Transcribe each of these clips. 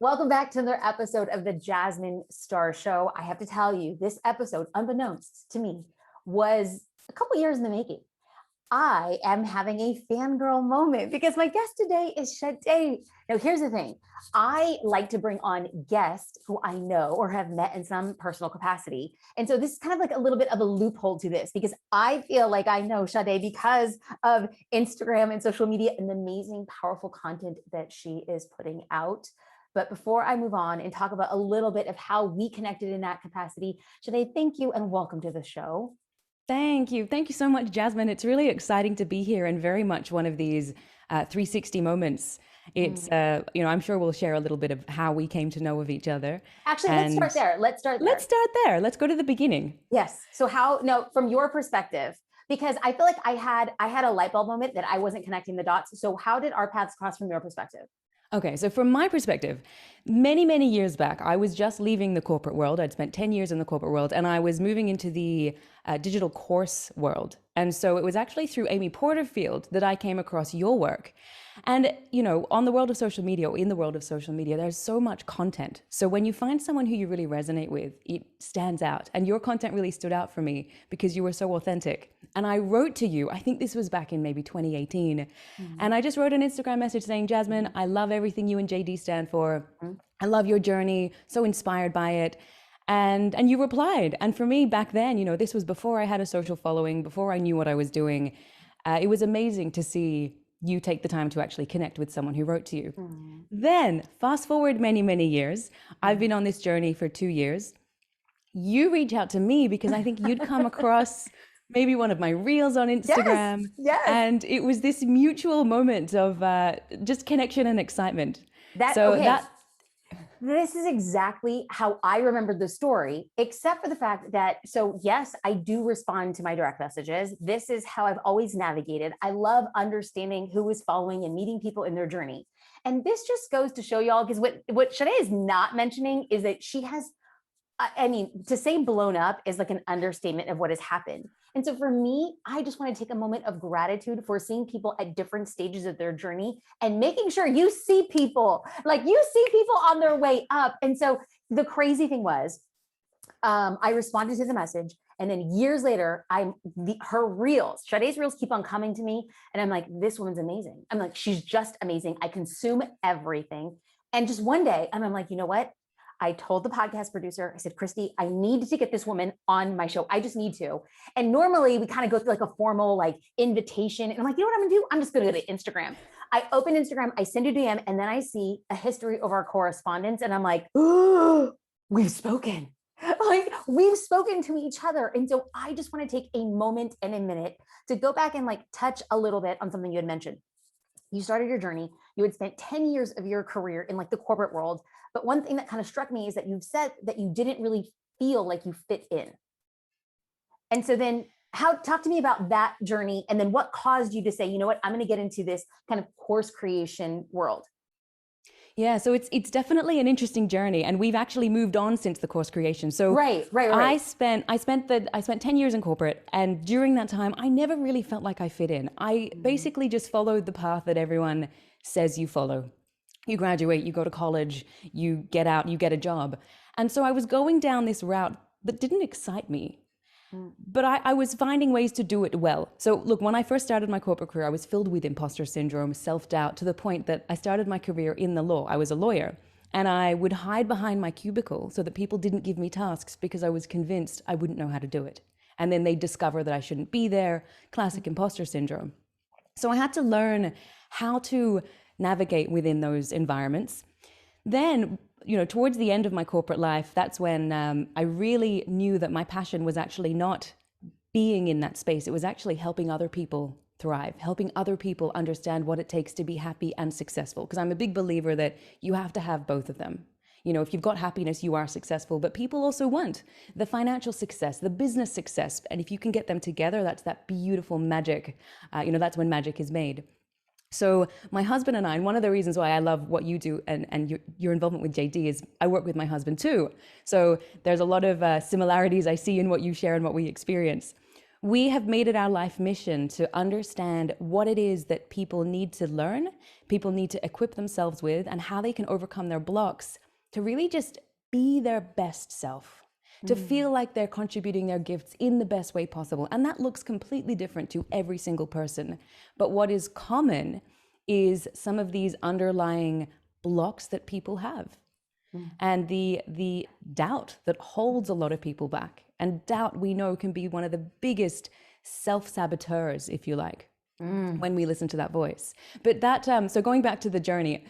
Welcome back to another episode of the Jasmine Star Show. I have to tell you, this episode, unbeknownst to me, was a couple years in the making. I am having a fangirl moment because my guest today is Shadé. Now, here's the thing. I like to bring on guests who I know or have met in some personal capacity. And so this is kind of like a little bit of a loophole to this because I feel like I know Shadé because of Instagram and social media and the amazing, powerful content that she is putting out. But before I move on and talk about a little bit of how we connected in that capacity, Shadé, thank you and welcome to the show. Thank you. Thank you so much, Jasmine. It's really exciting to be here and very much one of these 360 moments. It's, I'm sure we'll share a little bit of how we came to know of each other. Actually, let's start there. Let's start there. Let's go to the beginning. Yes. So from your perspective, because I feel like I had a light bulb moment that I wasn't connecting the dots. So how did our paths cross from your perspective? Okay, so from my perspective, many, many years back, I was just leaving the corporate world. I'd spent 10 years in the corporate world and I was moving into the digital course world. And so it was actually through Amy Porterfield that I came across your work. And, on the world of social media, or in the world of social media, there's so much content. So when you find someone who you really resonate with, it stands out. And your content really stood out for me because you were so authentic. And I wrote to you, I think this was back in maybe 2018. And I just wrote an Instagram message saying, Jasmine, I love everything you and JD stand for. I love your journey, so inspired by it. And you replied. And for me back then, this was before I had a social following, before I knew what I was doing. It was amazing to see you take the time to actually connect with someone who wrote to you. Then fast forward many, many years. I've been on this journey for 2 years. You reach out to me because I think you'd come across maybe one of my reels on Instagram. Yes. And it was this mutual moment of just connection and excitement. This is exactly how I remembered the story, except for the fact that, so yes, I do respond to my direct messages. This is how I've always navigated. I love understanding who is following and meeting people in their journey. And this just goes to show y'all, because what Shadé is not mentioning is that she has, to say blown up is like an understatement of what has happened. And so for me, I just want to take a moment of gratitude for seeing people at different stages of their journey and making sure you see people on their way up. And so the crazy thing was, I responded to the message. And then years later, her reels, Shadé's reels keep on coming to me. And I'm like, this woman's amazing. I'm like, she's just amazing. I consume everything. And just one day, I'm like, you know what? I told the podcast producer, I said, Christy, I need to get this woman on my show. I just need to. And normally we kind of go through like a formal invitation. And I'm like, you know what I'm gonna do? I'm just gonna go to Instagram. I open Instagram, I send you a DM, and then I see a history of our correspondence. And I'm like, oh, we've spoken. We've spoken to each other. And so I just want to take a moment and a minute to go back and touch a little bit on something you had mentioned. You started your journey. You had spent 10 years of your career in the corporate world. But one thing that kind of struck me is that you've said that you didn't really feel like you fit in. And so then talk to me about that journey. And then what caused you to say, you know what, I'm going to get into this kind of course creation world. Yeah, so it's definitely an interesting journey, and we've actually moved on since the course creation. So right. I spent 10 years in corporate, and during that time, I never really felt like I fit in. I basically just followed the path that everyone says you follow. You graduate, you go to college, you get out, you get a job. And so I was going down this route that didn't excite me. But I was finding ways to do it well. So look, when I first started my corporate career, I was filled with imposter syndrome, self-doubt, to the point that I started my career in the law. I was a lawyer, and I would hide behind my cubicle so that people didn't give me tasks because I was convinced I wouldn't know how to do it. And then they'd discover that I shouldn't be there. Classic imposter syndrome. So I had to learn how to navigate within those environments. Then, towards the end of my corporate life, that's when I really knew that my passion was actually not being in that space. It was actually helping other people thrive, helping other people understand what it takes to be happy and successful. Because I'm a big believer that you have to have both of them. If you've got happiness, you are successful, but people also want the financial success, the business success. And if you can get them together, that's that beautiful magic. That's when magic is made. So my husband and I, and one of the reasons why I love what you do and your involvement with JD is I work with my husband too. So there's a lot of similarities I see in what you share and what we experience. We have made it our life mission to understand what it is that people need to learn, people need to equip themselves with, and how they can overcome their blocks to really just be their best self, to feel like they're contributing their gifts in the best way possible. And that looks completely different to every single person. But what is common is some of these underlying blocks that people have. And the doubt that holds a lot of people back. And doubt, we know, can be one of the biggest self-saboteurs, if you like, when we listen to that voice. But that, so going back to the journey,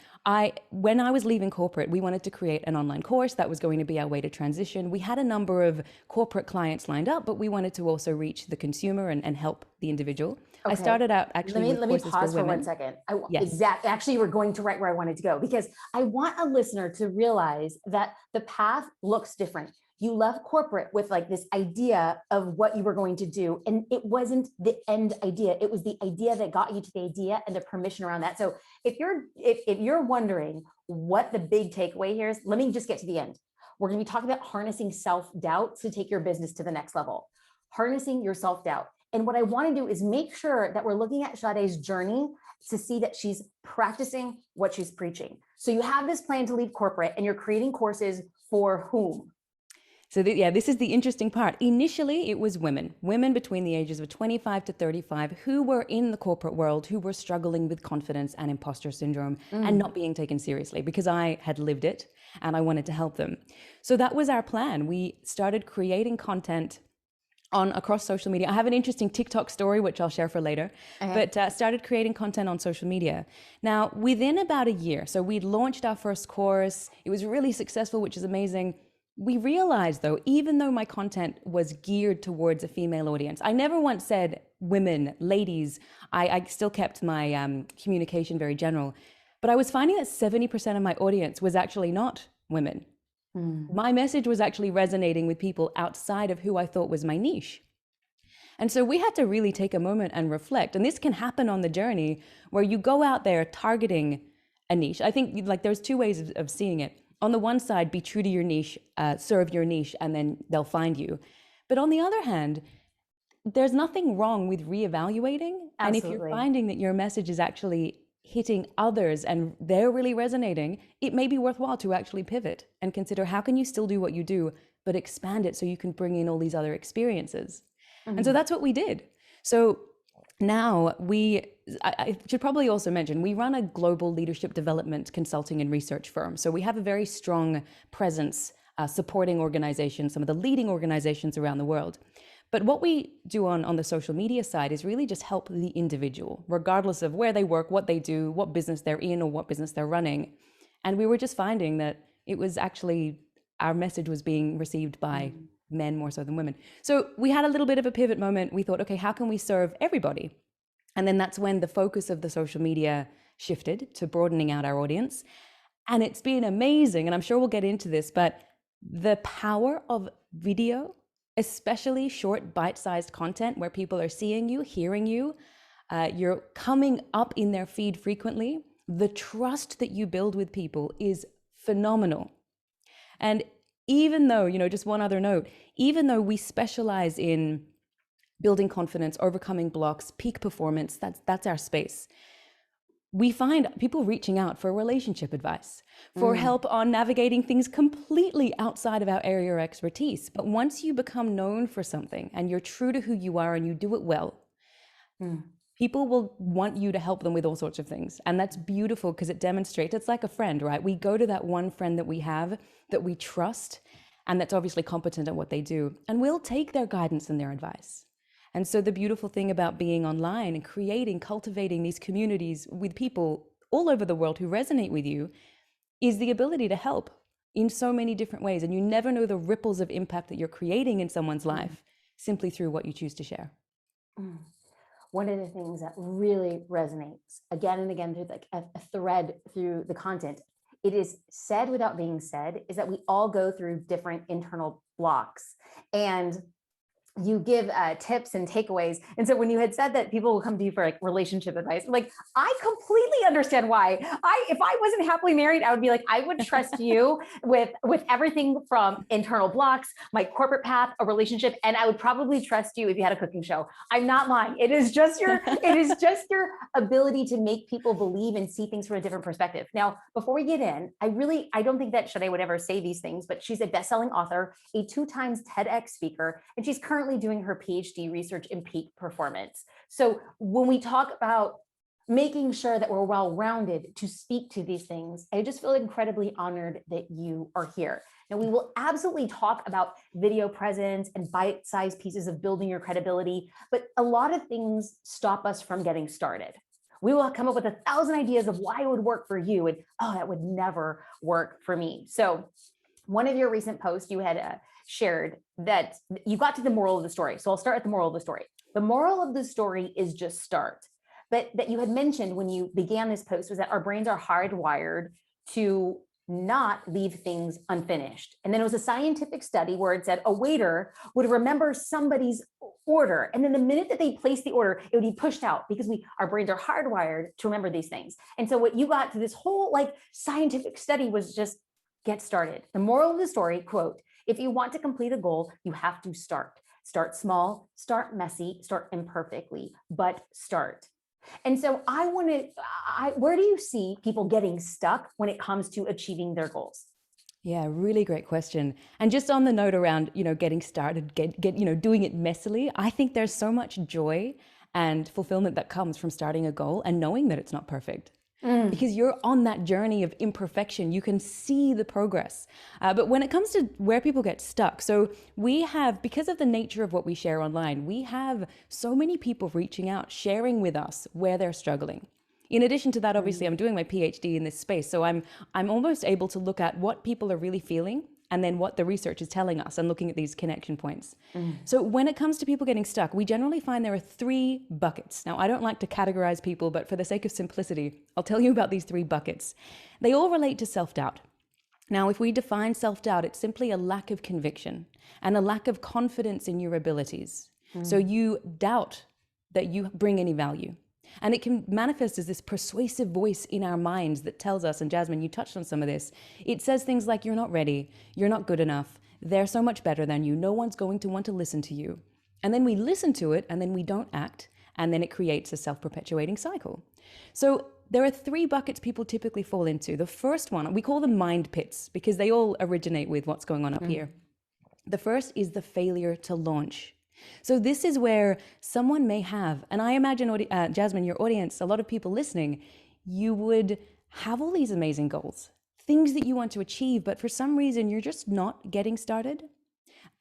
when I was leaving corporate, we wanted to create an online course that was going to be our way to transition. We had a number of corporate clients lined up, but we wanted to also reach the consumer and help the individual. Okay. I started out actually let me pause for 1 second. Exactly. Actually, we're going to right where I wanted to go, because I want a listener to realize that the path looks different. You left corporate with like this idea of what you were going to do. And it wasn't the end idea. It was the idea that got you to the idea and the permission around that. So if you're wondering what the big takeaway here is, let me just get to the end. We're going to be talking about harnessing self-doubt to take your business to the next level. Harnessing your self-doubt. And what I want to do is make sure that we're looking at Shadé's journey to see that she's practicing what she's preaching. So you have this plan to leave corporate and you're creating courses for whom? So this is the interesting part. Initially, it was women between the ages of 25 to 35 who were in the corporate world, who were struggling with confidence and imposter syndrome and not being taken seriously, because I had lived it and I wanted to help them. So that was our plan. We started creating content across social media. I have an interesting TikTok story, which I'll share for later, but started creating content on social media. Now, within about a year, so we'd launched our first course. It was really successful, which is amazing. We realized, though, even though my content was geared towards a female audience, I never once said women, ladies. I still kept my communication very general. But I was finding that 70% of my audience was actually not women. My message was actually resonating with people outside of who I thought was my niche. And so we had to really take a moment and reflect. And this can happen on the journey where you go out there targeting a niche. I think like there's two ways of seeing it. On the one side, be true to your niche, serve your niche, and then they'll find you. But on the other hand, there's nothing wrong with reevaluating. Absolutely. And if you're finding that your message is actually hitting others and they're really resonating, it may be worthwhile to actually pivot and consider how can you still do what you do, but expand it so you can bring in all these other experiences. And so that's what we did. So now I should probably also mention, we run a global leadership development consulting and research firm. So we have a very strong presence supporting organizations, some of the leading organizations around the world. But what we do on the social media side is really just help the individual, regardless of where they work, what they do, what business they're in, or what business they're running. And we were just finding that it was actually, our message was being received by men more so than women. So we had a little bit of a pivot moment. We thought, okay, how can we serve everybody? And then that's when the focus of the social media shifted to broadening out our audience. And it's been amazing. And I'm sure we'll get into this, but the power of video, especially short bite-sized content where people are seeing you, hearing you, you're coming up in their feed frequently. The trust that you build with people is phenomenal. And even though, just one other note, even though we specialize in building confidence, overcoming blocks, peak performance, that's our space. We find people reaching out for relationship advice, for help on navigating things completely outside of our area of expertise. But once you become known for something and you're true to who you are and you do it well, people will want you to help them with all sorts of things. And that's beautiful because it demonstrates, it's like a friend, right? We go to that one friend that we have, that we trust, and that's obviously competent at what they do. And we'll take their guidance and their advice. And so the beautiful thing about being online and cultivating these communities with people all over the world who resonate with you is the ability to help in so many different ways. And you never know the ripples of impact that you're creating in someone's life simply through what you choose to share. One of the things that really resonates again and again through a thread through the content, it is said without being said, is that we all go through different internal blocks. And you give tips and takeaways. And so when you had said that people will come to you for like relationship advice, like I completely understand why. If I wasn't happily married, I would be like, I would trust you with everything from internal blocks, my corporate path, a relationship, and I would probably trust you if you had a cooking show. I'm not lying. It is just your ability to make people believe and see things from a different perspective. Now, before we get in, I don't think that Shadé would ever say these things, but she's a best-selling author, a 2-time TEDx speaker, and she's currently doing her PhD research in peak performance. So when we talk about making sure that we're well-rounded to speak to these things, I just feel incredibly honored that you are here. Now, we will absolutely talk about video presence and bite-sized pieces of building your credibility, but a lot of things stop us from getting started. We will come up with 1,000 ideas of why it would work for you, and that would never work for me. So one of your recent posts, you had shared that you got to the moral of the story. So I'll start at the moral of the story. The moral of the story is just start. But that you had mentioned when you began this post was that our brains are hardwired to not leave things unfinished. And then it was a scientific study where it said a waiter would remember somebody's order. And then the minute that they placed the order, it would be pushed out because our brains are hardwired to remember these things. And so what you got to this whole like scientific study was just get started. The moral of the story, quote, if you want to complete a goal, you have to start. Start small, start messy, start imperfectly, but start. And so where do you see people getting stuck when it comes to achieving their goals? Yeah, really great question. And just on the note around, getting started, doing it messily, I think there's so much joy and fulfillment that comes from starting a goal and knowing that it's not perfect. Because you're on that journey of imperfection, you can see the progress. But when it comes to where people get stuck, so we have, because of the nature of what we share online, we have so many people reaching out, sharing with us where they're struggling. In addition to that, obviously, I'm doing my PhD in this space, so I'm almost able to look at what people are really feeling and then what the research is telling us and looking at these connection points. So when it comes to people getting stuck, we generally find there are 3 buckets. Now, I don't like to categorize people, but for the sake of simplicity, I'll tell you about these 3 buckets. They all relate to self-doubt. Now, if we define self-doubt, it's simply a lack of conviction and a lack of confidence in your abilities. So you doubt that you bring any value. And it can manifest as this persuasive voice in our minds that tells us, and Jasmine, you touched on some of this, it says things like, you're not ready, you're not good enough, they're so much better than you, no one's going to want to listen to you. And then we listen to it, and then we don't act, and then it creates a self-perpetuating cycle. So there are 3 buckets people typically fall into. The first one, we call them mind pits, because they all originate with what's going on up here. The first is the failure to launch. So this is where someone may have, and I imagine, Jasmine, your audience, a lot of people listening, you would have all these amazing goals, things that you want to achieve, but for some reason, you're just not getting started.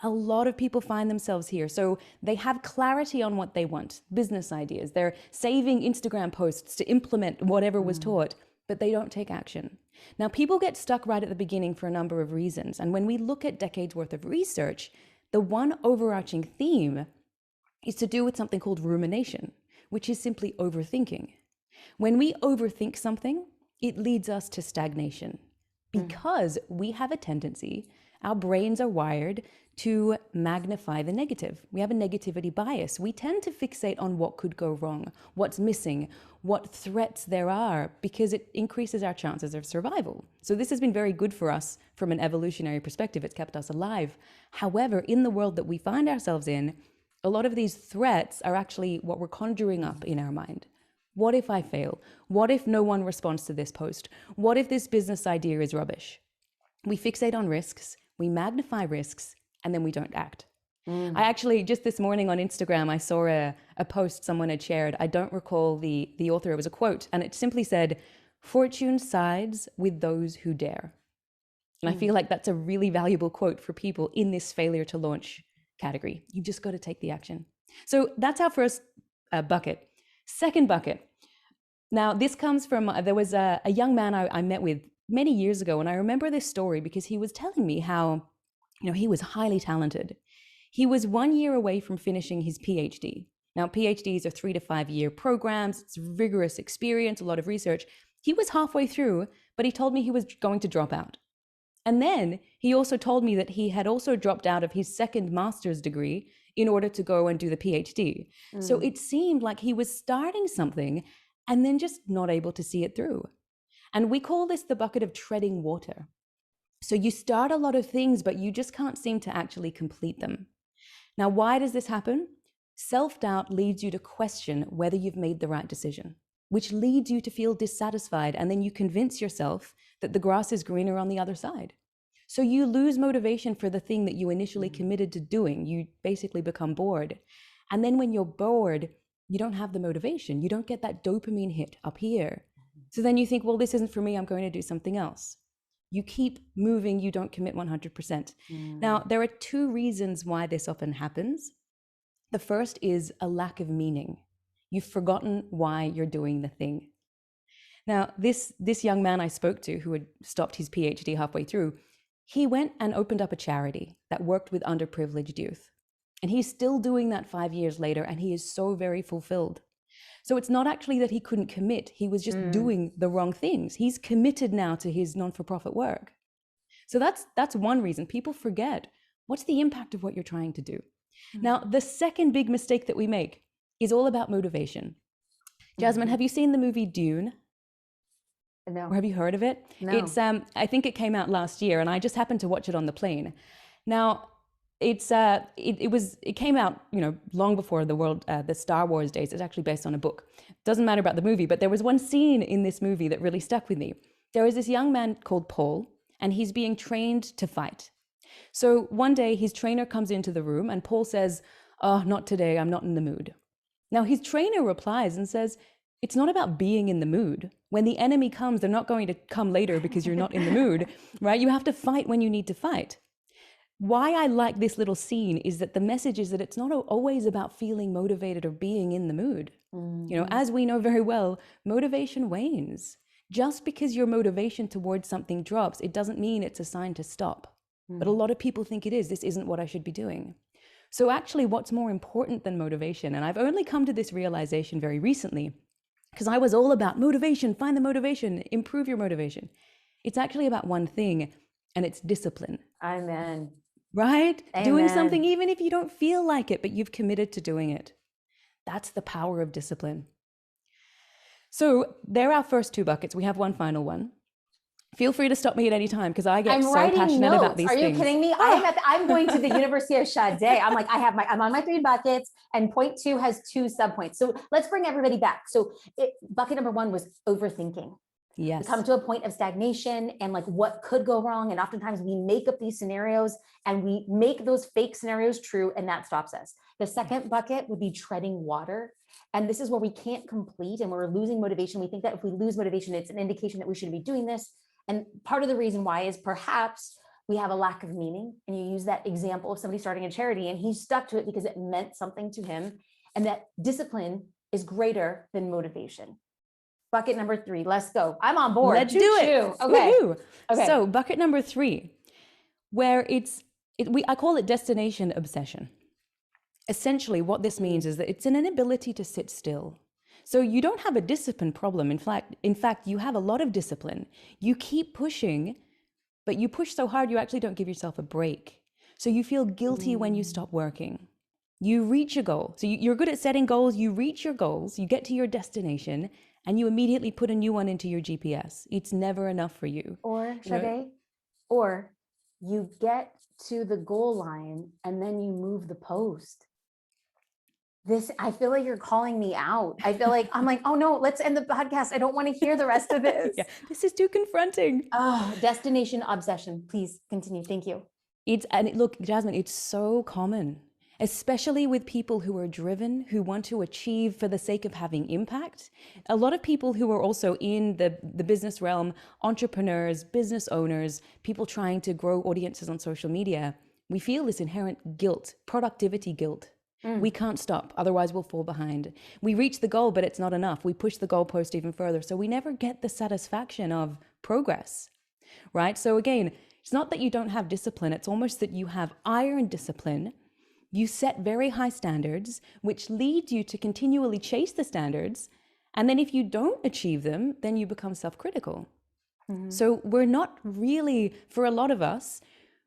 A lot of people find themselves here. So they have clarity on what they want, business ideas. They're saving Instagram posts to implement whatever was taught, but they don't take action. Now, people get stuck right at the beginning for a number of reasons. And when we look at decades worth of research, the one overarching theme is to do with something called rumination, which is simply overthinking. When we overthink something, it leads us to stagnation because we have a tendency, our brains are wired to magnify the negative. We have a negativity bias. We tend to fixate on what could go wrong, what's missing, what threats there are, because it increases our chances of survival. So this has been very good for us from an evolutionary perspective. It's kept us alive. However, in the world that we find ourselves in, a lot of these threats are actually what we're conjuring up in our mind. What if I fail? What if no one responds to this post? What if this business idea is rubbish? We fixate on risks, we magnify risks, and then we don't act. I actually, just this morning on Instagram, I saw a post someone had shared. I don't recall the author, it was a quote, and it simply said, "Fortune sides with those who dare." And I feel like that's a really valuable quote for people in this failure to launch category. You just got to take the action. So that's our first bucket. Second bucket. Now, this comes from, there was a young man I met with many years ago, and I remember this story because he was telling me how, he was highly talented. He was 1 year away from finishing his PhD. Now, PhDs are 3 to 5 year programs. It's rigorous experience, a lot of research. He was halfway through, but he told me he was going to drop out. And then he also told me that he had also dropped out of his second master's degree in order to go and do the PhD. So it seemed like he was starting something and then just not able to see it through. And we call this the bucket of treading water. So you start a lot of things, but you just can't seem to actually complete them. Now, why does this happen? Self-doubt leads you to question whether you've made the right decision, which leads you to feel dissatisfied. And then you convince yourself that the grass is greener on the other side. So you lose motivation for the thing that you initially committed to doing. You basically become bored. And then when you're bored, you don't have the motivation. You don't get that dopamine hit up here. So then you think, well, this isn't for me. I'm going to do something else. You keep moving. You don't commit 100%. Now, there are two reasons why this often happens. The first is a lack of meaning. You've forgotten why you're doing the thing. Now, this young man I spoke to who had stopped his PhD halfway through, he went and opened up a charity that worked with underprivileged youth. And he's still doing that 5 years later, and he is so very fulfilled. So it's not actually that he couldn't commit, he was just doing the wrong things. He's committed now to his non-for-profit work. So that's one reason. People forget, what's the impact of what you're trying to do? Now, the second big mistake that we make is all about motivation. Jasmine, have you seen the movie Dune? No. Or have you heard of it? No. It's I think it came out last year, and I just happened to watch it on the plane. Now, it came out, long before the Star Wars days. It's actually based on a book. Doesn't matter about the movie, but there was one scene in this movie that really stuck with me. There is this young man called Paul, and he's being trained to fight. So one day his trainer comes into the room, and Paul says, "Oh, not today. I'm not in the mood." Now his trainer replies and says, "It's not about being in the mood. When the enemy comes, they're not going to come later because you're not in the mood, right? You have to fight when you need to fight." Why I like this little scene is that the message is that it's not always about feeling motivated or being in the mood. As we know very well, motivation wanes. Just because your motivation towards something drops, it doesn't mean it's a sign to stop. But a lot of people think it is. This isn't what I should be doing. So actually, what's more important than motivation? And I've only come to this realization very recently, because I was all about motivation, find the motivation, improve your motivation. It's actually about one thing, and it's discipline. Amen. Right? Amen. Doing something even if you don't feel like it, but you've committed to doing it. That's the power of discipline. So they're our first two buckets. We have one final one. Feel free to stop me at any time, because I get so passionate about these things. Are you kidding me? I'm going to the University of Shadé. I'm like, I'm on my 3 buckets, and point 2 has 2 subpoints. So let's bring everybody back. So bucket number 1 was overthinking. Yes. We come to a point of stagnation and like what could go wrong. And oftentimes we make up these scenarios and we make those fake scenarios true, and that stops us. The second bucket would be treading water. And this is where we can't complete and we're losing motivation. We think that if we lose motivation, it's an indication that we shouldn't be doing this. And part of the reason why is perhaps we have a lack of meaning. And you use that example of somebody starting a charity, and he stuck to it because it meant something to him, and that discipline is greater than motivation. Bucket number 3, let's go. I'm on board. Let's do it. Okay. Okay. So bucket number 3, where I call it destination obsession. Essentially, what this means is that it's an inability to sit still. So you don't have a discipline problem. In fact, you have a lot of discipline. You keep pushing, but you push so hard, you actually don't give yourself a break. So you feel guilty when you stop working. You reach a goal. So you're good at setting goals. You reach your goals. You get to your destination, and you immediately put a new one into your GPS. It's never enough for you. Or, Shadé, or you get to the goal line and then you move the post. I feel like you're calling me out. I feel like, I'm like, oh no, let's end the podcast. I don't want to hear the rest of this. Yeah, this is too confronting. Oh, destination obsession. Please continue. Thank you. Look, Jasmine, it's so common, especially with people who are driven, who want to achieve for the sake of having impact. A lot of people who are also in the business realm, entrepreneurs, business owners, people trying to grow audiences on social media, we feel this inherent guilt, productivity guilt. We can't stop, otherwise we'll fall behind. We reach the goal, but it's not enough. We push the goalpost even further. So we never get the satisfaction of progress, right? So again, it's not that you don't have discipline. It's almost that you have iron discipline. You set very high standards, which lead you to continually chase the standards. And then if you don't achieve them, then you become self-critical. So we're not really, for a lot of us,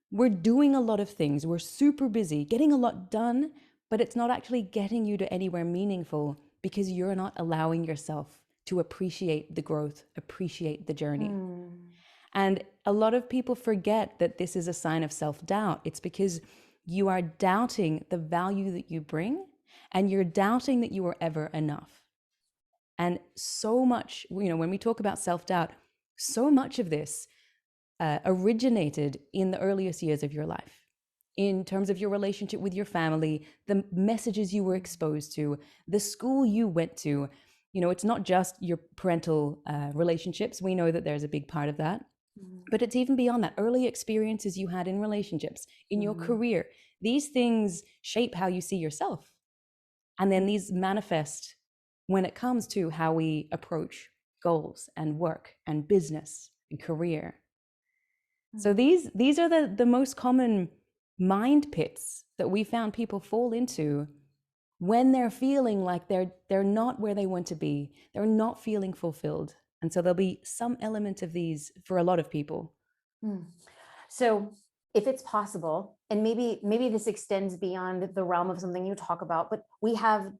we're doing a lot of things. We're super busy, getting a lot done, but it's not actually getting you to anywhere meaningful because you're not allowing yourself to appreciate the growth, appreciate the journey. And a lot of people forget that this is a sign of self-doubt. It's because you are doubting the value that you bring, and you're doubting that you are ever enough. And so much, when we talk about self-doubt, so much of this originated in the earliest years of your life, in terms of your relationship with your family, the messages you were exposed to, the school you went to. It's not just your parental relationships. We know that there's a big part of that. But it's even beyond that. Early experiences you had in relationships, in your career. These things shape how you see yourself. And then these manifest when it comes to how we approach goals and work and business and career. So these are the most common mind pits that we found people fall into when they're feeling like they're not where they want to be. They're not feeling fulfilled. And so there'll be some element of these for a lot of people. So if it's possible, and maybe this extends beyond the realm of something you talk about, but we have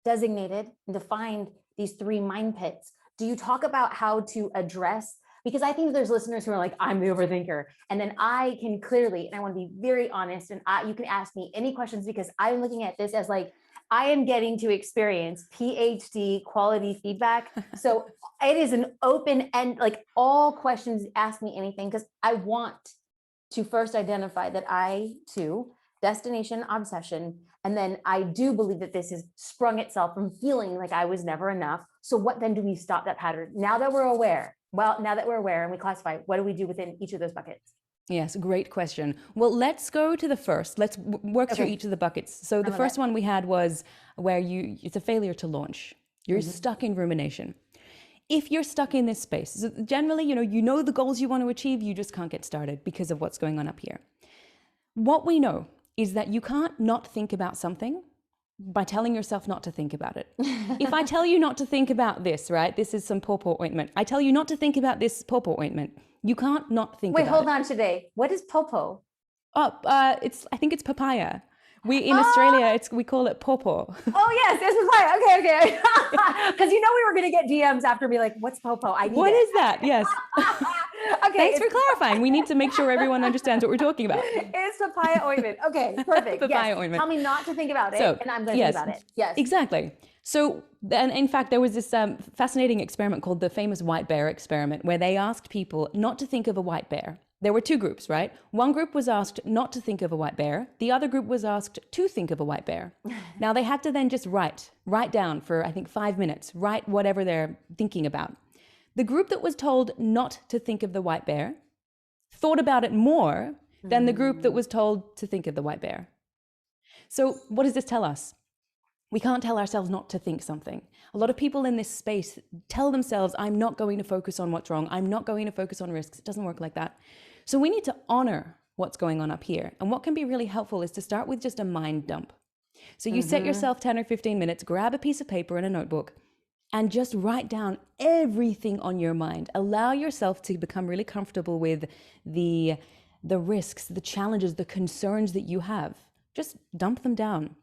designated and defined these 3 mind pits. Do you talk about how to address, because I think there's listeners who are like, I'm the overthinker. And then I can clearly, and I want to be very honest, and you can ask me any questions, because I'm looking at this as like, I am getting to experience PhD quality feedback. So it is an open end, like all questions, ask me anything, because I want to first identify that I too, destination obsession. And then I do believe that this has sprung itself from feeling like I was never enough. So what then do we stop that pattern? Now that we're aware, and we classify, what do we do within each of those buckets? Yes, great question. Well, let's go to the first. Let's work through each of the buckets. So the first one we had was where it's a failure to launch. You're stuck in rumination. If you're stuck in this space, so generally, you know the goals you want to achieve, you just can't get started because of what's going on up here. What we know is that you can't not think about something by telling yourself not to think about it. If I tell you not to think about this, right? This is some pawpaw ointment. I tell you not to think about this pawpaw ointment. You can't not think about it. Wait, hold on, Shadé. What is popo? Oh, I think it's papaya. In Australia, we call it pawpaw. Oh yes, it's papaya. Okay. Because we were going to get DMs after me like, what's popo? What is that? Yes. Okay. Thanks for clarifying. We need to make sure everyone understands what we're talking about. It's papaya ointment. Okay, perfect. Papaya ointment. Tell me not to think about it, and I'm going to think about it. Yes. Exactly. So, and in fact, there was this fascinating experiment called the famous white bear experiment, where they asked people not to think of a white bear. There were 2 groups, right? One group was asked not to think of a white bear. The other group was asked to think of a white bear. Now they had to then just write down for, I think, 5 minutes, write whatever they're thinking about. The group that was told not to think of the white bear thought about it more than the group that was told to think of the white bear. So what does this tell us? We can't tell ourselves not to think something. A lot of people in this space tell themselves, I'm not going to focus on what's wrong. I'm not going to focus on risks. It doesn't work like that. So we need to honor what's going on up here. And what can be really helpful is to start with just a mind dump. So you set yourself 10 or 15 minutes, grab a piece of paper and a notebook, and just write down everything on your mind. Allow yourself to become really comfortable with the risks, the challenges, the concerns that you have. Just dump them down.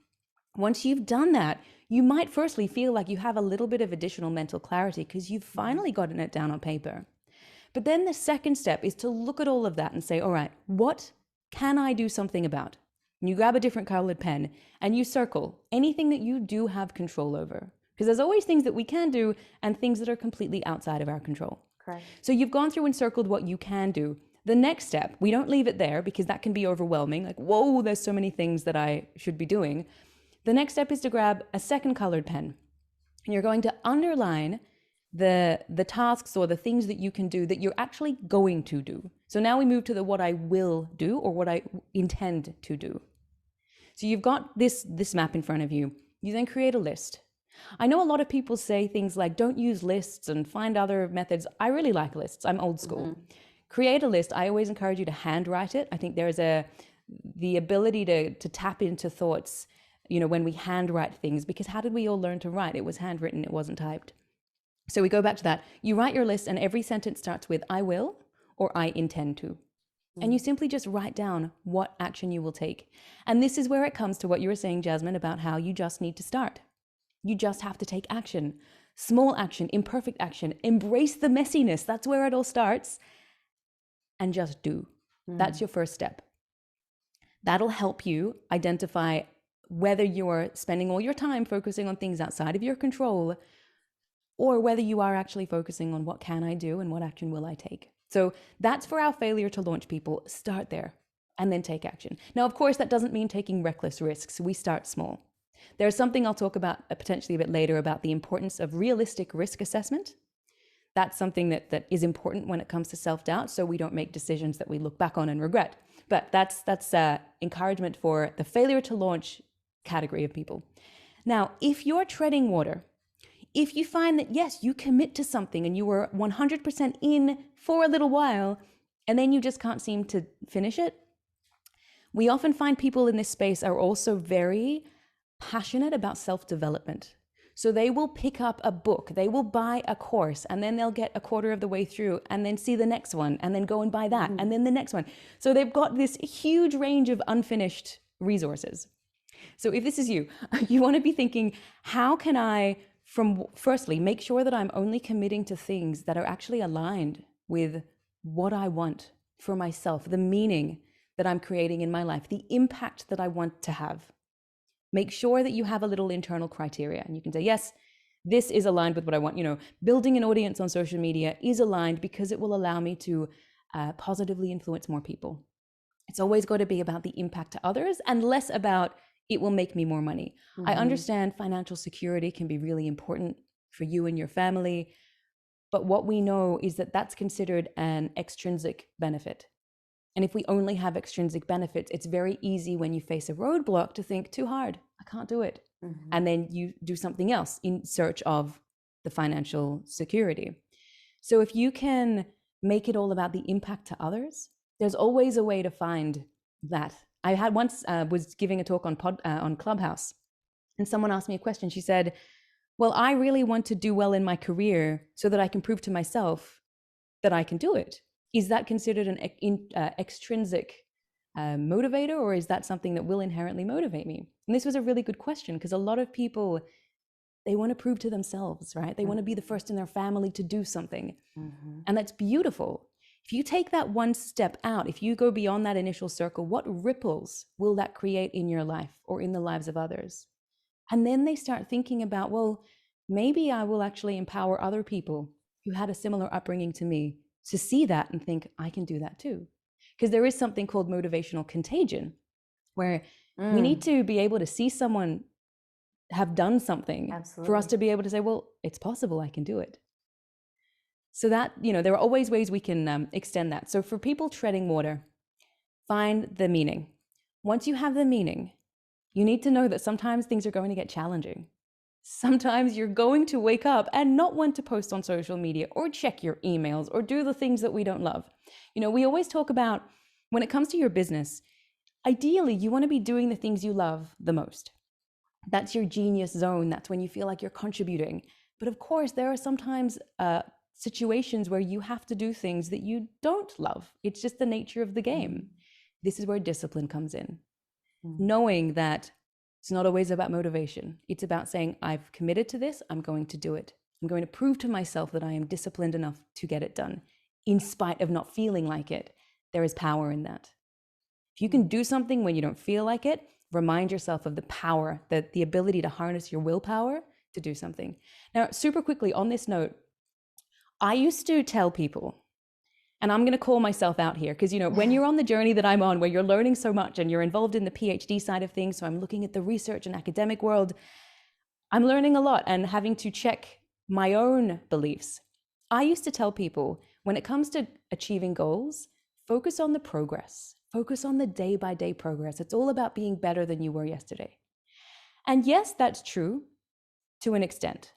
Once you've done that, you might firstly feel like you have a little bit of additional mental clarity because you've finally gotten it down on paper. But then the second step is to look at all of that and say, all right, what can I do something about? And you grab a different colored pen and you circle anything that you do have control over. Because there's always things that we can do and things that are completely outside of our control. Correct. So you've gone through and circled what you can do. The next step, we don't leave it there because that can be overwhelming. Like, whoa, there's so many things that I should be doing. The next step is to grab a second colored pen. And you're going to underline the tasks or the things that you can do that you're actually going to do. So now we move to the what I will do or what I intend to do. So you've got this map in front of you. You then create a list. I know a lot of people say things like, don't use lists and find other methods. I really like lists. I'm old school. Create a list. I always encourage you to handwrite it. I think there's the ability to tap into thoughts, when we handwrite things, because how did we all learn to write? It was handwritten, it wasn't typed. So we go back to that. You write your list and every sentence starts with I will or I intend to. And you simply just write down what action you will take. And this is where it comes to what you were saying, Jasmine, about how you just need to start. You just have to take action. Small action, imperfect action. Embrace the messiness. That's where it all starts. And just do. That's your first step. That'll help you identify whether you're spending all your time focusing on things outside of your control, or whether you are actually focusing on what can I do and what action will I take. So that's for our failure to launch people. Start there and then take action. Now, of course, that doesn't mean taking reckless risks. We start small. There's something I'll talk about potentially a bit later about the importance of realistic risk assessment. That's something that is important when it comes to self-doubt, so we don't make decisions that we look back on and regret. But that's encouragement for the failure to launch category of people. Now, if you're treading water, if you find that, yes, you commit to something and you were 100% in for a little while, and then you just can't seem to finish it, we often find people in this space are also very passionate about self-development. So they will pick up a book, they will buy a course, and then they'll get a quarter of the way through and then see the next one and then go and buy that and then the next one. So they've got this huge range of unfinished resources. So if this is you, you want to be thinking, how can I, firstly, make sure that I'm only committing to things that are actually aligned with what I want for myself, the meaning that I'm creating in my life, the impact that I want to have. Make sure that you have a little internal criteria and you can say, yes, this is aligned with what I want. You know, building an audience on social media is aligned because it will allow me to positively influence more people. It's always got to be about the impact to others and less about it will make me more money. I understand financial security can be really important for you and your family, but what we know is that that's considered an extrinsic benefit. And if we only have extrinsic benefits, it's very easy when you face a roadblock to think too hard, I can't do it. And then you do something else in search of the financial security. So if you can make it all about the impact to others, there's always a way to find that. I had once was giving a talk on Clubhouse, and someone asked me a question. She said, well, I really want to do well in my career so that I can prove to myself that I can do it. Is that considered an extrinsic motivator, or is that something that will inherently motivate me? And this was a really good question, because a lot of people, they want to prove to themselves, right? They want to be the first in their family to do something. And that's beautiful. If you take that one step out, if you go beyond that initial circle, what ripples will that create in your life or in the lives of others? And then they start thinking about, well, maybe I will actually empower other people who had a similar upbringing to me to see that and think, I can do that too. Because there is something called motivational contagion, where we need to be able to see someone have done something for us to be able to say, well, it's possible, I can do it. So that, you know, there are always ways we can extend that. So for people treading water, find the meaning. Once you have the meaning, you need to know that sometimes things are going to get challenging. Sometimes you're going to wake up and not want to post on social media or check your emails or do the things that we don't love. You know, we always talk about when it comes to your business, ideally, you want to be doing the things you love the most. That's your genius zone. That's when you feel like you're contributing. But of course, there are sometimes situations where you have to do things that you don't love. It's just the nature of the game. This is where discipline comes in. Knowing that it's not always about motivation. It's about saying, I've committed to this, I'm going to do it. I'm going to prove to myself that I am disciplined enough to get it done. In spite of not feeling like it, there is power in that. If you can do something when you don't feel like it, remind yourself of the power, the ability to harness your willpower to do something. Now, super quickly on this note, I used to tell people, and I'm going to call myself out here, because, you know, when you're on the journey that I'm on, where you're learning so much and you're involved in the PhD side of things, so I'm looking at the research and academic world, I'm learning a lot and having to check my own beliefs. I used to tell people, when it comes to achieving goals, focus on the progress, focus on the day-by-day progress. It's all about being better than you were yesterday. And yes, that's true to an extent.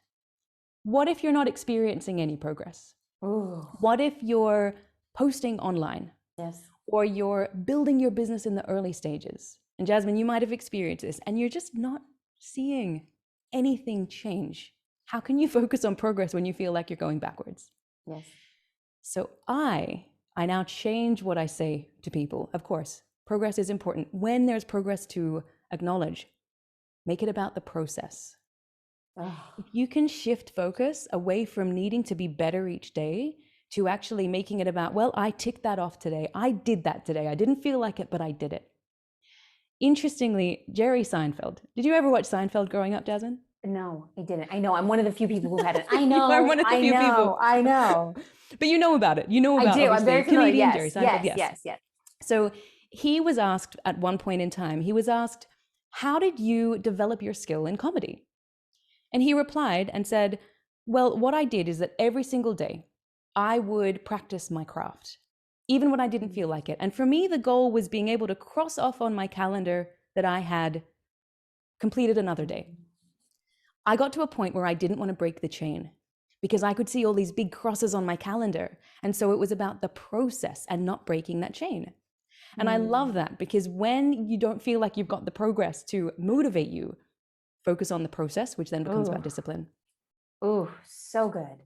What if you're not experiencing any progress? Ooh. What if you're posting online? Yes. Or you're building your business in the early stages? And Jasmine, you might have experienced this, and you're just not seeing anything change. How can you focus on progress when you feel like you're going backwards? Yes. So I I now change what I say to people. Of course, progress is important. When there's progress to acknowledge, make it about the process. If you can shift focus away from needing to be better each day to actually making it about, well, I ticked that off today. I did that today. I didn't feel like it, but I did it. Interestingly, Jerry Seinfeld. Did you ever watch Seinfeld growing up, Jasmine? No, I didn't. I know. I'm one of the few people who hadn't. I You know. are one of the I few know. people. I know. But you know about it. You know about, I do. I'm obviously, very familiar. comedian Yes. Jerry Seinfeld. Yes. So he was asked at one point in time, he was asked, how did you develop your skill in comedy? And he replied and said, well, what I did is that every single day I would practice my craft, even when I didn't feel like it. And for me, the goal was being able to cross off on my calendar that I had completed another day. I got to a point where I didn't want to break the chain because I could see all these big crosses on my calendar. And so it was about the process and not breaking that chain. And I love that, because when you don't feel like you've got the progress to motivate you, focus on the process, which then becomes about discipline. Ooh, so good.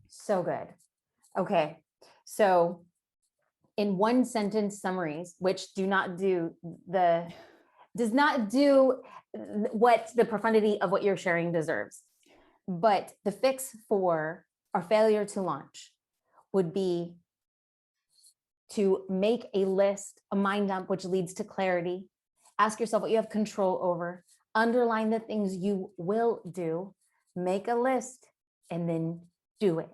So good. Okay. So in one sentence summaries, which does not do what the profundity of what you're sharing deserves. But the fix for our failure to launch would be to make a list, a mind dump, which leads to clarity. Ask yourself what you have control over. Underline the things you will do. Make a list and then do it.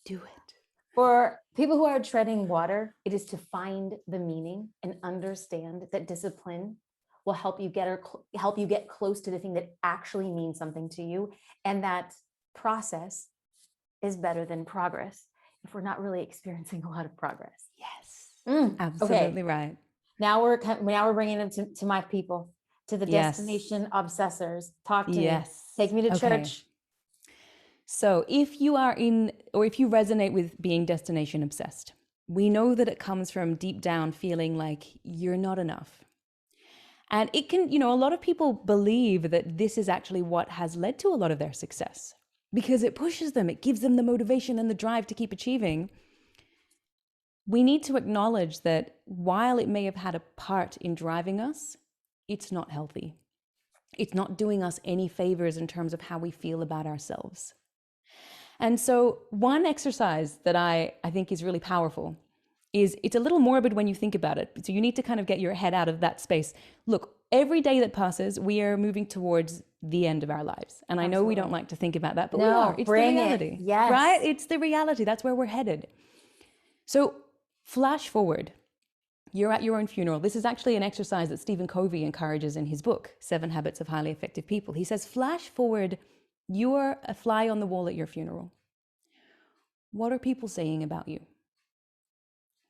Do it. For people who are treading water, it is to find the meaning and understand that discipline will help you get close to the thing that actually means something to you, and that process is better than progress if we're not really experiencing a lot of progress. Yes, absolutely right. Now we're bringing them to my people, to the destination obsessors. Talk to me. Take me to church. So if you are if you resonate with being destination obsessed, we know that it comes from deep down feeling like you're not enough. And it can, a lot of people believe that this is actually what has led to a lot of their success, because it pushes them, it gives them the motivation and the drive to keep achieving. We need to acknowledge that while it may have had a part in driving us, it's not healthy. It's not doing us any favors in terms of how we feel about ourselves. And so one exercise that I think is really powerful is, it's a little morbid when you think about it. So you need to kind of get your head out of that space. Look, every day that passes, we are moving towards the end of our lives. And I know we don't like to think about that, but we are. It's the reality. Yes. Right? It's the reality. That's where we're headed. So flash forward. You're at your own funeral. This is actually an exercise that Stephen Covey encourages in his book, 7 Habits of Highly Effective People. He says, flash forward, you are a fly on the wall at your funeral. What are people saying about you?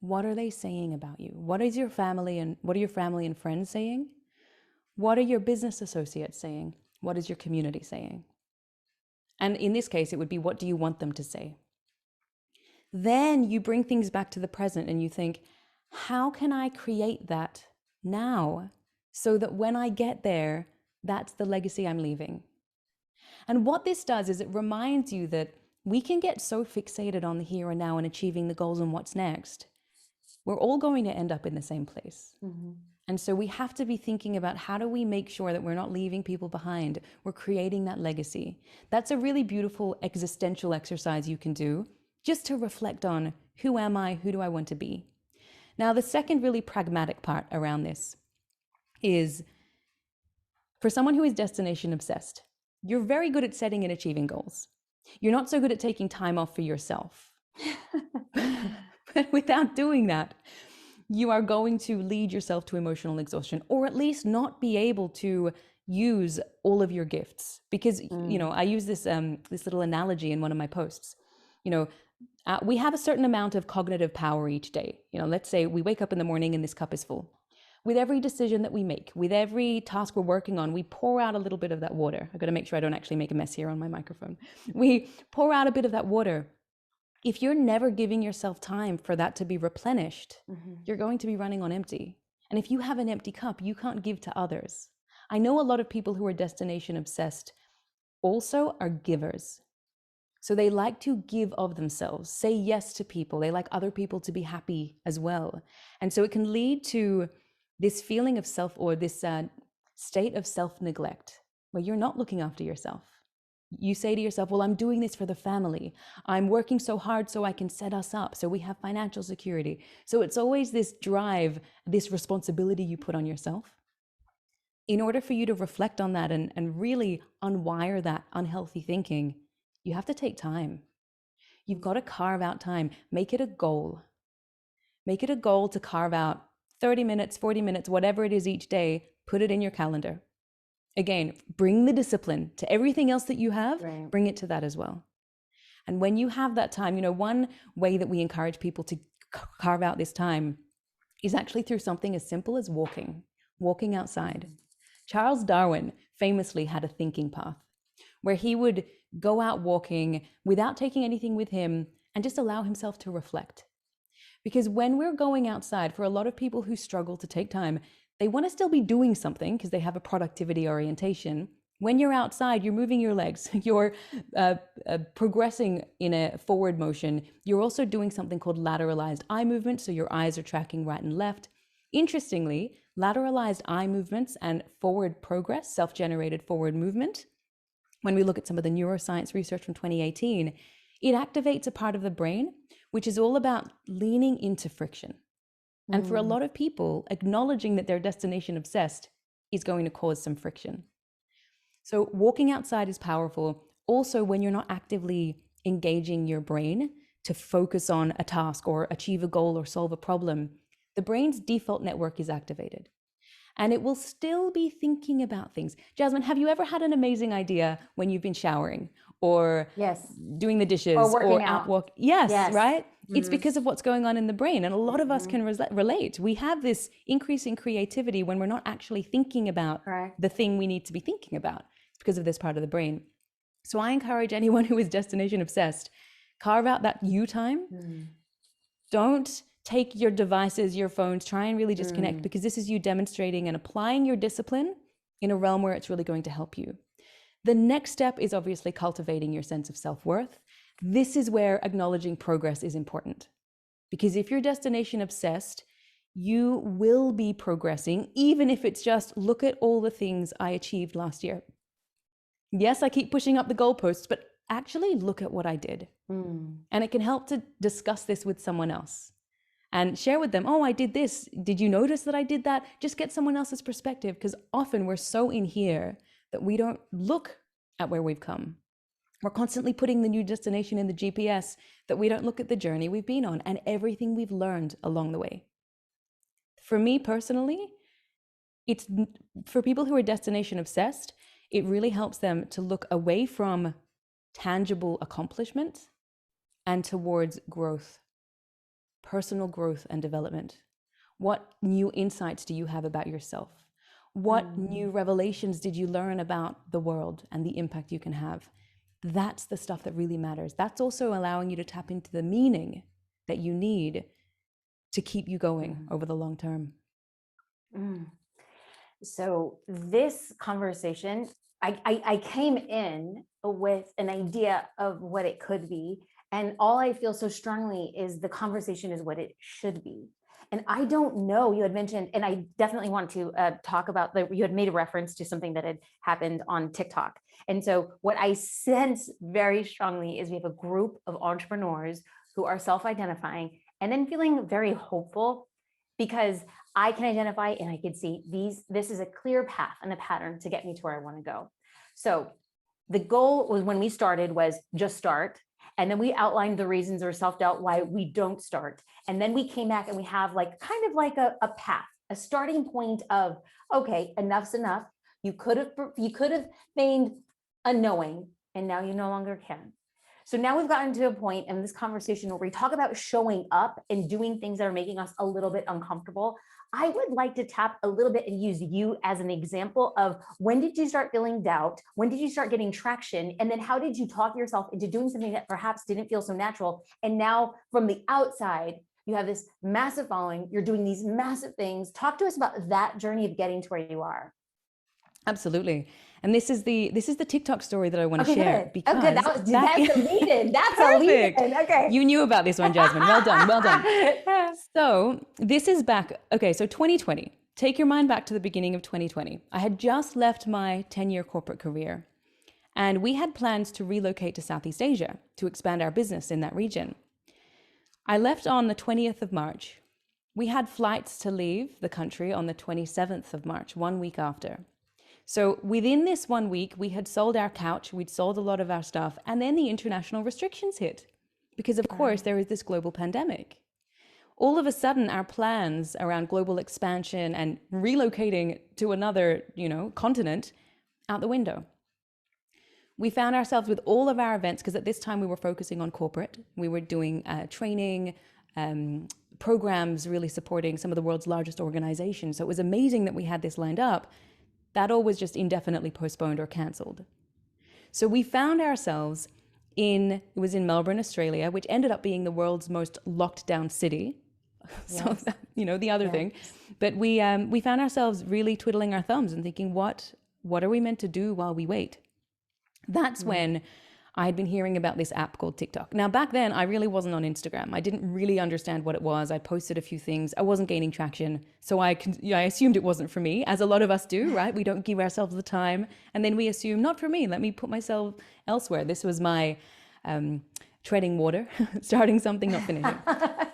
What are they saying about you? What are your family and friends saying? What are your business associates saying? What is your community saying? And in this case, it would be, what do you want them to say? Then you bring things back to the present and you think, how can I create that now so that when I get there, that's the legacy I'm leaving? And what this does is it reminds you that we can get so fixated on the here and now and achieving the goals and what's next. We're all going to end up in the same place. Mm-hmm. And so we have to be thinking about, how do we make sure that we're not leaving people behind? We're creating that legacy. That's a really beautiful existential exercise you can do, just to reflect on, who am I? Who do I want to be? Now, the second really pragmatic part around this is, for someone who is destination obsessed, you're very good at setting and achieving goals. You're not so good at taking time off for yourself. But without doing that, you are going to lead yourself to emotional exhaustion, or at least not be able to use all of your gifts. Because, I use this little analogy in one of my posts. We have a certain amount of cognitive power each day. Let's say we wake up in the morning and this cup is full. With every decision that we make, with every task we're working on, we pour out a little bit of that water. I've got to make sure I don't actually make a mess here on my microphone. We pour out a bit of that water. If you're never giving yourself time for that to be replenished, you're going to be running on empty. And if you have an empty cup, you can't give to others. I know a lot of people who are destination obsessed also are givers. So they like to give of themselves, say yes to people. They like other people to be happy as well. And so it can lead to this feeling of self, or this state of self-neglect, where you're not looking after yourself. You say to yourself, well, I'm doing this for the family. I'm working so hard so I can set us up, so we have financial security. So it's always this drive, this responsibility you put on yourself. In order for you to reflect on that and really unwire that unhealthy thinking, you have to take time. You've got to carve out time. Make it a goal. Make it a goal to carve out 30 minutes, 40 minutes, whatever it is each day. Put it in your calendar. Again, bring the discipline to everything else that you have, Right. Bring it to that as well. And when you have that time, one way that we encourage people to carve out this time is actually through something as simple as walking outside. Charles Darwin famously had a thinking path where he would go out walking without taking anything with him and just allow himself to reflect. Because when we're going outside, for a lot of people who struggle to take time, they want to still be doing something because they have a productivity orientation. When you're outside, you're moving your legs, you're progressing in a forward motion. You're also doing something called lateralized eye movement, so your eyes are tracking right and left. Interestingly, lateralized eye movements and forward progress, self-generated forward movement, when we look at some of the neuroscience research from 2018, it activates a part of the brain which is all about leaning into friction. And for a lot of people, acknowledging that they're destination obsessed is going to cause some friction. So walking outside is powerful. Also, when you're not actively engaging your brain to focus on a task or achieve a goal or solve a problem, the brain's default network is activated. And it will still be thinking about things. Jasmine, have you ever had an amazing idea when you've been showering or doing the dishes or out walk? Yes, right? Mm-hmm. It's because of what's going on in the brain. And a lot of us can relate. We have this increase in creativity when we're not actually thinking about the thing we need to be thinking about. It's because of this part of the brain. So I encourage anyone who is destination obsessed, carve out that you time. Don't take your devices, your phones, try and really just connect, because this is you demonstrating and applying your discipline in a realm where it's really going to help you. The next step is obviously cultivating your sense of self-worth. This is where acknowledging progress is important, because if you're destination obsessed, you will be progressing, even if it's just look at all the things I achieved last year. Yes, I keep pushing up the goalposts, but actually look at what I did. And it can help to discuss this with someone else and share with them, oh, I did this. Did you notice that I did that? Just get someone else's perspective, because often we're so in here that we don't look at where we've come. We're constantly putting the new destination in the GPS that we don't look at the journey we've been on and everything we've learned along the way. For me personally, it's for people who are destination obsessed, it really helps them to look away from tangible accomplishment and towards growth, personal growth and development. What new insights do you have about yourself? What new revelations did you learn about the world and the impact you can have? That's the stuff that really matters. That's also allowing you to tap into the meaning that you need to keep you going over the long term. So this conversation, I came in with an idea of what it could be. And all I feel so strongly is the conversation is what it should be. And I don't know, you had mentioned, and I definitely want to talk about you had made a reference to something that had happened on TikTok. And so what I sense very strongly is we have a group of entrepreneurs who are self-identifying and then feeling very hopeful, because I can identify and I can see this is a clear path and a pattern to get me to where I want to go. So the goal was, when we started, was just start. And then we outlined the reasons or self-doubt why we don't start. And then we came back and we have kind of like a path, a starting point of, okay, enough's enough. You could have feigned a knowing, and now you no longer can. So now we've gotten to a point in this conversation where we talk about showing up and doing things that are making us a little bit uncomfortable. I would like to tap a little bit and use you as an example of, when did you start feeling doubt? When did you start getting traction? And then how did you talk yourself into doing something that perhaps didn't feel so natural? And now from the outside, you have this massive following, you're doing these massive things. Talk to us about that journey of getting to where you are. Absolutely. And this is the TikTok story that I want to Okay, share good. because Oh, good. That's a lead-in. That's a lead-in. Okay. You knew about this one, Jasmine. Well done. Well done. So this is back. Okay, so 2020. Take your mind back to the beginning of 2020. I had just left my 10-year corporate career, and we had plans to relocate to Southeast Asia to expand our business in that region. I left on the 20th of March. We had flights to leave the country on the 27th of March, 1 week after. So within this 1 week, we had sold our couch, we'd sold a lot of our stuff, and then the international restrictions hit. Because of course, there is this global pandemic. All of a sudden, our plans around global expansion and relocating to another, continent out the window. We found ourselves with all of our events, because at this time we were focusing on corporate. We were doing training, programs really supporting some of the world's largest organizations. So it was amazing that we had this lined up. That all was just indefinitely postponed or cancelled. So we found ourselves it was in Melbourne, Australia, which ended up being the world's most locked down city. So, the other thing. But we found ourselves really twiddling our thumbs and thinking, what are we meant to do while we wait? That's when I had been hearing about this app called TikTok. Now, back then, I really wasn't on Instagram. I didn't really understand what it was. I posted a few things. I wasn't gaining traction. So I assumed it wasn't for me, as a lot of us do, right? We don't give ourselves the time. And then we assume, not for me. Let me put myself elsewhere. This was my treading water, starting something, not finishing.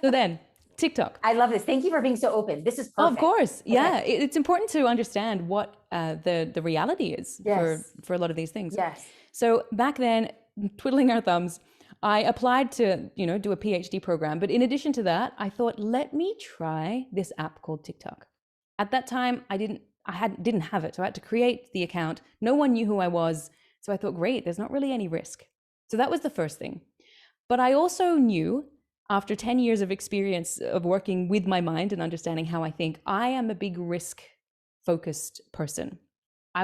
So then, TikTok. I love this. Thank you for being so open. This is perfect. Of course. Yeah. It's important to understand what the reality is for a lot of these things. Yes. So back then, twiddling our thumbs, I applied to, do a PhD program. But in addition to that, I thought, let me try this app called TikTok. At that time, I didn't have it. So I had to create the account. No one knew who I was. So I thought, great, there's not really any risk. So that was the first thing. But I also knew, after 10 years of experience of working with my mind and understanding how I think, I am a big risk-focused person.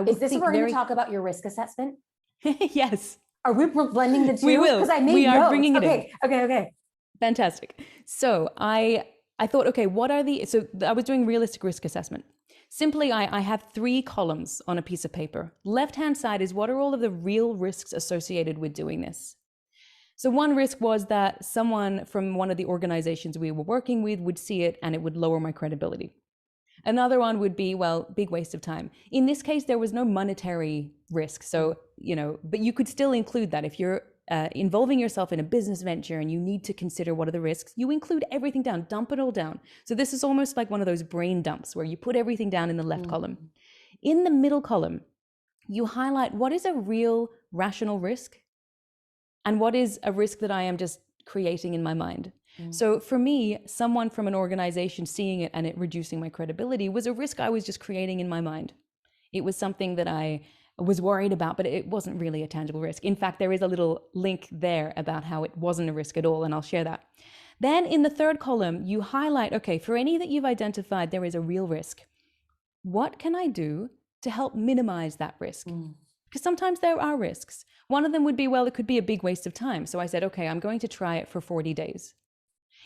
Is this where we're going to talk about your risk assessment? Yes. Are we blending the two? We will. Because I made we are notes. bringing it in. Okay. Fantastic. So I thought, okay, so I was doing realistic risk assessment. Simply, I have 3 columns on a piece of paper. Left-hand side is what are all of the real risks associated with doing this? So one risk was that someone from one of the organizations we were working with would see it and it would lower my credibility. Another one would be, big waste of time. In this case, there was no monetary risk. So, but you could still include that. If you're involving yourself in a business venture and you need to consider what are the risks, you include everything down, dump it all down. So this is almost like one of those brain dumps where you put everything down in the left column. In the middle column, you highlight what is a real rational risk and what is a risk that I am just creating in my mind. So for me, someone from an organization seeing it and it reducing my credibility was a risk I was just creating in my mind. It was something that I was worried about, but it wasn't really a tangible risk. In fact, there is a little link there about how it wasn't a risk at all, and I'll share that. Then in the third column, you highlight, okay, for any that you've identified, there is a real risk. What can I do to help minimize that risk? Because sometimes there are risks. One of them would be, it could be a big waste of time. So I said, okay, I'm going to try it for 40 days.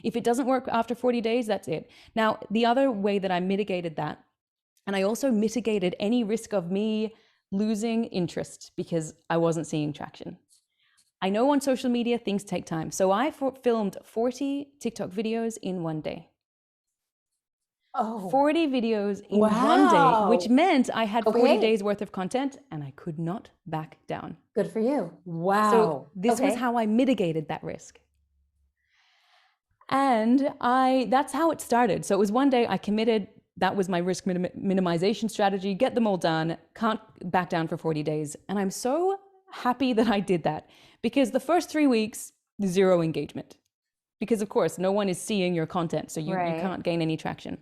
If it doesn't work after 40 days, that's it. Now, the other way that I mitigated that, and I also mitigated any risk of me losing interest because I wasn't seeing traction. I know on social media, things take time. So I filmed 40 TikTok videos in one day. 40 videos in one day, which meant I had 40 days worth of content and I could not back down. Good for you. Wow. So this was how I mitigated that risk. And that's how it started. So it was one day I committed, that was my risk minimization strategy, get them all done, can't back down for 40 days. And I'm so happy that I did that because the first 3 weeks, 0 engagement. Because of course, no one is seeing your content, so you can't gain any traction.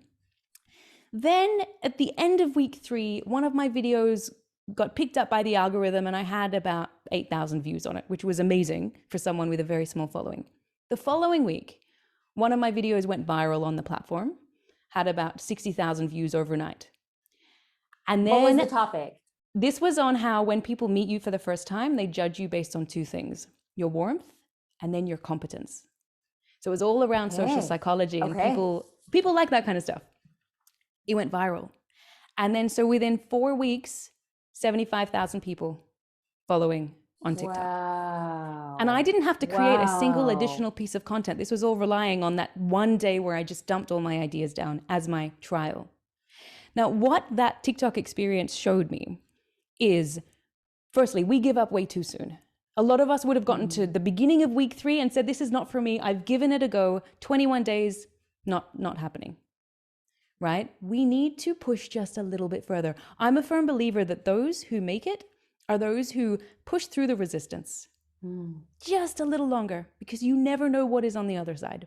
Then at the end of week 3, one of my videos got picked up by the algorithm and I had about 8,000 views on it, which was amazing for someone with a very small following. The following week, one of my videos went viral on the platform, had about 60,000 views overnight. And then what was the topic? This was on how when people meet you for the first time, they judge you based on 2 things, your warmth and then your competence. So it was all around social psychology and people like that kind of stuff. It went viral. And then so within 4 weeks, 75,000 people following on TikTok. Wow. And I didn't have to create a single Wow. additional piece of content. This was all relying on that one day where I just dumped all my ideas down as my trial. Now, what that TikTok experience showed me is, firstly, we give up way too soon. A lot of us would have gotten to the beginning of week 3 and said, this is not for me. I've given it a go. 21 days, not happening. Right? We need to push just a little bit further. I'm a firm believer that those who make it are those who push through the resistance just a little longer, because you never know what is on the other side.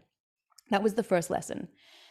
That was the first lesson.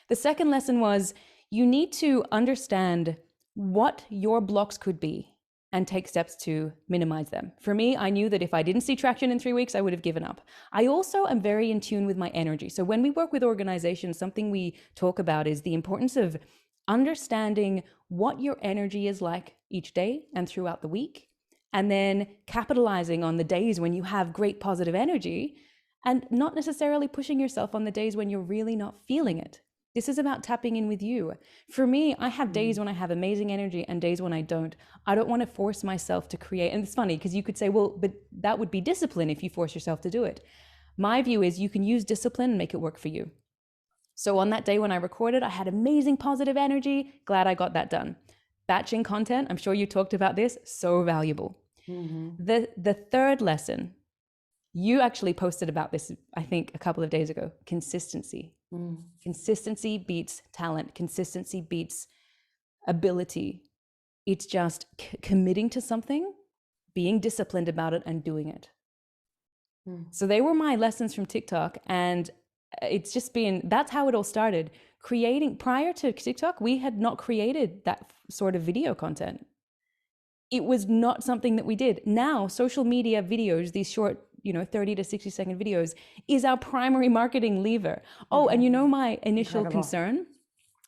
The second lesson was you need to understand what your blocks could be and take steps to minimize them. For me, I knew that if I didn't see traction in 3 weeks, I would have given up. I also am very in tune with my energy. So when we work with organizations, something we talk about is the importance of understanding what your energy is like each day and throughout the week, and then capitalizing on the days when you have great positive energy and not necessarily pushing yourself on the days when you're really not feeling it. This is about tapping in with you. For me, I have days when I have amazing energy and days when I don't. I don't want to force myself to create. And it's funny because you could say, well, but that would be discipline if you force yourself to do it. My view is you can use discipline and make it work for you. So on that day when I recorded, I had amazing positive energy. Glad I got that done. Batching content, I'm sure you talked about this, so valuable. The third lesson, you actually posted about this, I think, a couple of days ago, consistency. Consistency beats talent. Consistency beats ability. It's just committing to something, being disciplined about it, and doing it. So they were my lessons from TikTok, and it's just been, that's how it all started. Creating, prior to TikTok, we had not created that sort of video content. It was not something that we did. Now, social media videos, these short, 30 to 60 second videos, is our primary marketing lever. Oh, and my initial concern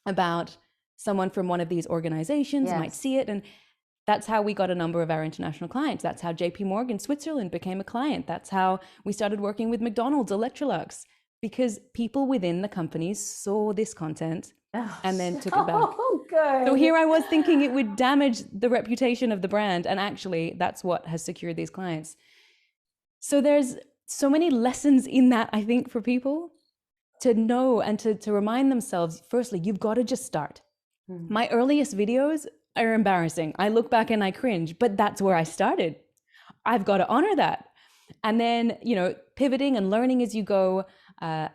about someone from one of these organizations might see it. And that's how we got a number of our international clients. That's how JP Morgan Switzerland became a client. That's how we started working with McDonald's, Electrolux, because people within the companies saw this content and then took it back. Good. So here I was thinking it would damage the reputation of the brand. And actually, that's what has secured these clients. So there's so many lessons in that, I think, for people to know and to remind themselves, firstly, you've got to just start. My earliest videos are embarrassing. I look back and I cringe, but that's where I started. I've got to honor that. And then, pivoting and learning as you go,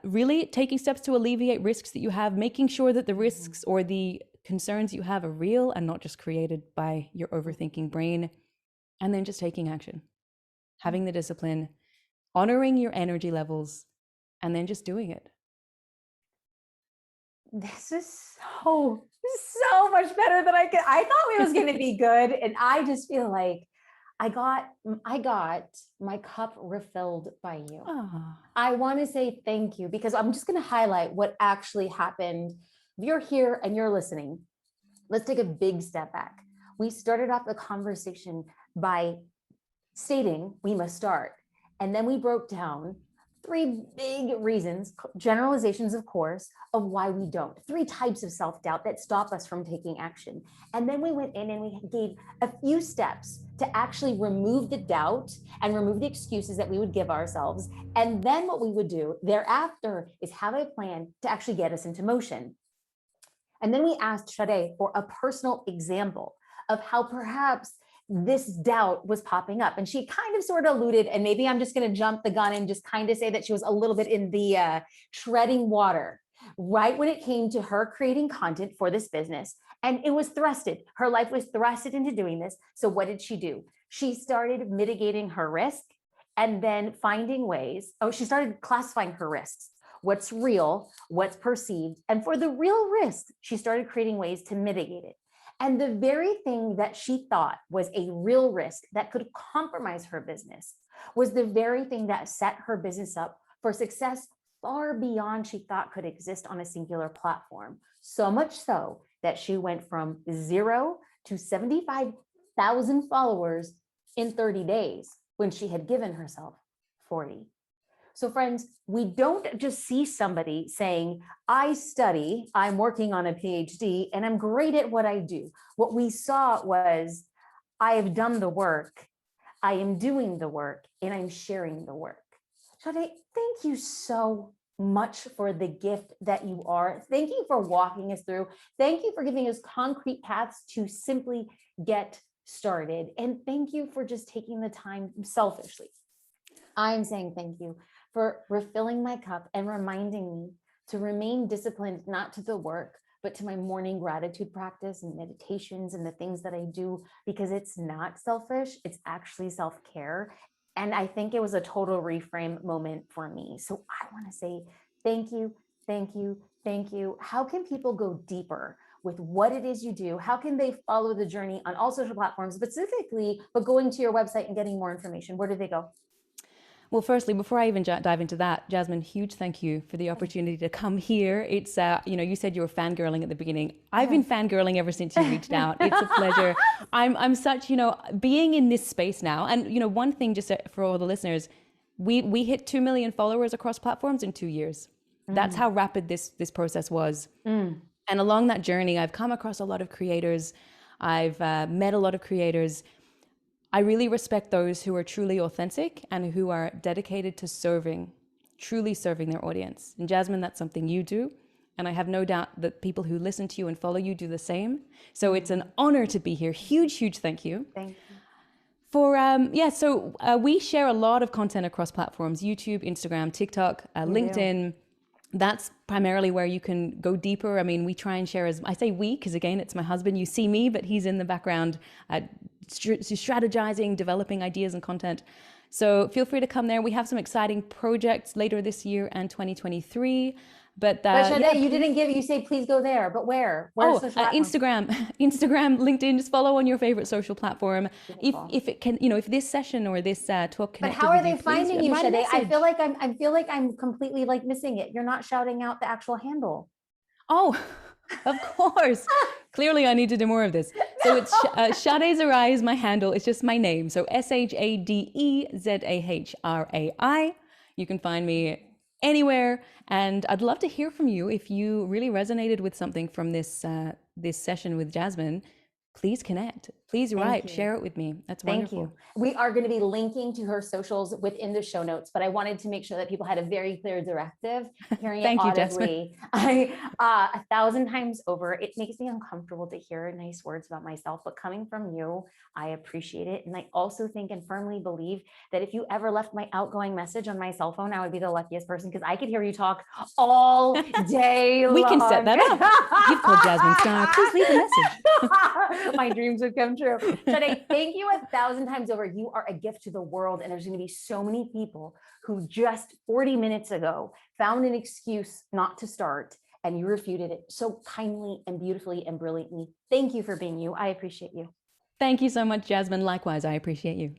really taking steps to alleviate risks that you have, making sure that the risks or the concerns you have are real and not just created by your overthinking brain, and then just taking action, having the discipline, honoring your energy levels, and then just doing it. This is so much better than I thought it was going to be good. And I just feel like I got my cup refilled by you. Oh. I want to say thank you, because I'm just going to highlight what actually happened. If you're here and you're listening, let's take a big step back. We started off the conversation by stating we must start. And then we broke down 3 big reasons, generalizations, of course, of why we don't. 3 types of self-doubt that stop us from taking action. And then we went in and we gave a few steps to actually remove the doubt and remove the excuses that we would give ourselves. And then what we would do thereafter is have a plan to actually get us into motion. And then we asked Shadé for a personal example of how perhaps this doubt was popping up. And she kind of sort of alluded, and maybe I'm just going to jump the gun and just kind of say that she was a little bit in the treading water right when it came to her creating content for this business. And it was thrusted. Her life was thrusted into doing this. So what did she do? She started mitigating her risk and then finding ways. She started classifying her risks. What's real, what's perceived. And for the real risk, she started creating ways to mitigate it. And the very thing that she thought was a real risk that could compromise her business was the very thing that set her business up for success far beyond she thought could exist on a singular platform. So much so that she went from 0 to 75,000 followers in 30 days when she had given herself 40. So friends, we don't just see somebody saying, I study, I'm working on a PhD, and I'm great at what I do. What we saw was, I have done the work. I am doing the work, and I'm sharing the work. Shadé, thank you so much for the gift that you are. Thank you for walking us through. Thank you for giving us concrete paths to simply get started. And thank you for just taking the time selfishly. I'm saying thank you for refilling my cup and reminding me to remain disciplined, not to the work, but to my morning gratitude practice and meditations and the things that I do, because it's not selfish, it's actually self-care. And I think it was a total reframe moment for me. So I want to say thank you, thank you, thank you. How can people go deeper with what it is you do? How can they follow the journey on all social platforms specifically, but going to your website and getting more information? Where do they go? Well, firstly, before I even dive into that, Jasmine, huge thank you for the opportunity to come here. It's, you said you were fangirling at the beginning. I've been fangirling ever since you reached out. It's a pleasure. I'm such, being in this space now. And, one thing just for all the listeners, we hit 2 million followers across platforms in 2 years. That's how rapid this process was. And along that journey, I've come across a lot of creators. I've met a lot of creators. I really respect those who are truly authentic and who are dedicated to truly serving their audience. And Jasmine, that's something you do. And I have no doubt that people who listen to you and follow you do the same. So it's an honor to be here. Huge, huge thank you. Thank you. We share a lot of content across platforms: YouTube, Instagram, TikTok, LinkedIn. That's primarily where you can go deeper. I mean, we try and share, as I say we, because again, it's my husband. You see me, but he's in the background strategizing, developing ideas and content. So feel free to come there. We have some exciting projects later this year and 2023. But Shadé, you say please go there, but where? Instagram, LinkedIn. Just follow on your favorite social platform. If it can, if this session or this talk connected. But how are they finding you, Shadé? I feel like I'm completely missing it. You're not shouting out the actual handle. Oh, of course. Clearly, I need to do more of this. So it's Shadé Zahrai is my handle. It's just my name. So SHADEZAHRAI. You can find me anywhere, and I'd love to hear from you. If you really resonated with something from this session with Jasmine, please connect. Please write, share it with me. That's wonderful. Thank you. We are going to be linking to her socials within the show notes, but I wanted to make sure that people had a very clear directive, hearing it audibly. 1,000 times over, it makes me uncomfortable to hear nice words about myself, but coming from you, I appreciate it. And I also think and firmly believe that if you ever left my outgoing message on my cell phone, I would be the luckiest person, because I could hear you talk all day long. We can set that up. You've called Jasmine Star. Please leave a message. My dreams would come true. Shadé, thank you 1,000 times over. You are a gift to the world. And there's going to be so many people who just 40 minutes ago found an excuse not to start, and you refuted it so kindly and beautifully and brilliantly. Thank you for being you. I appreciate you. Thank you so much, Jasmine. Likewise, I appreciate you.